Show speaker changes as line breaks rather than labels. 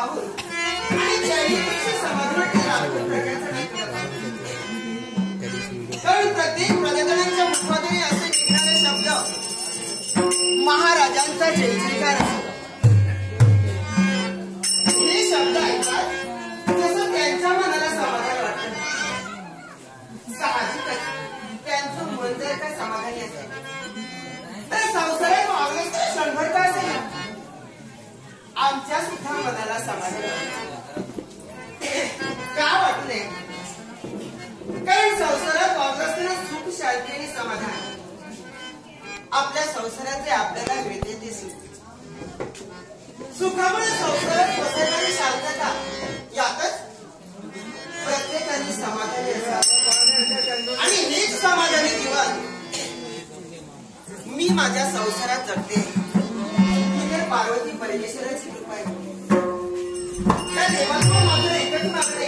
पाहून आणि जैविकची समाधानाची राखून प्रजाचं नाही करत. कारण प्रत्येक प्रजाजनांच्या मुखातून असे निघणारे शब्द महाराजांचा जय जयकार असतो. हे शब्द ऐकतात जसं त्यांच्या मनाला समाधान वाटतं. साहजिकच त्यांचं मन जर का समाधानी असेल तर संसारात वागणं क्षणभर का असेल आमच्या सुद्धा मनाला समाधान वाटतं. का वाटले? कारण संसारात वागत असताना सुख, शांती आणि समाधान आपल्या संसाराचे आपल्याला मिळते ते सुख. सुखामुळे संसारात पसरणारी शांतता यातच प्रत्येकाने समाधानी असावं. आणि हेच समाधानी जीवन मी माझ्या संसारात जगते. ही तर पार्वती परमेश्वराची कृपा आहे. त्या देवाला मात्र एकच मागणे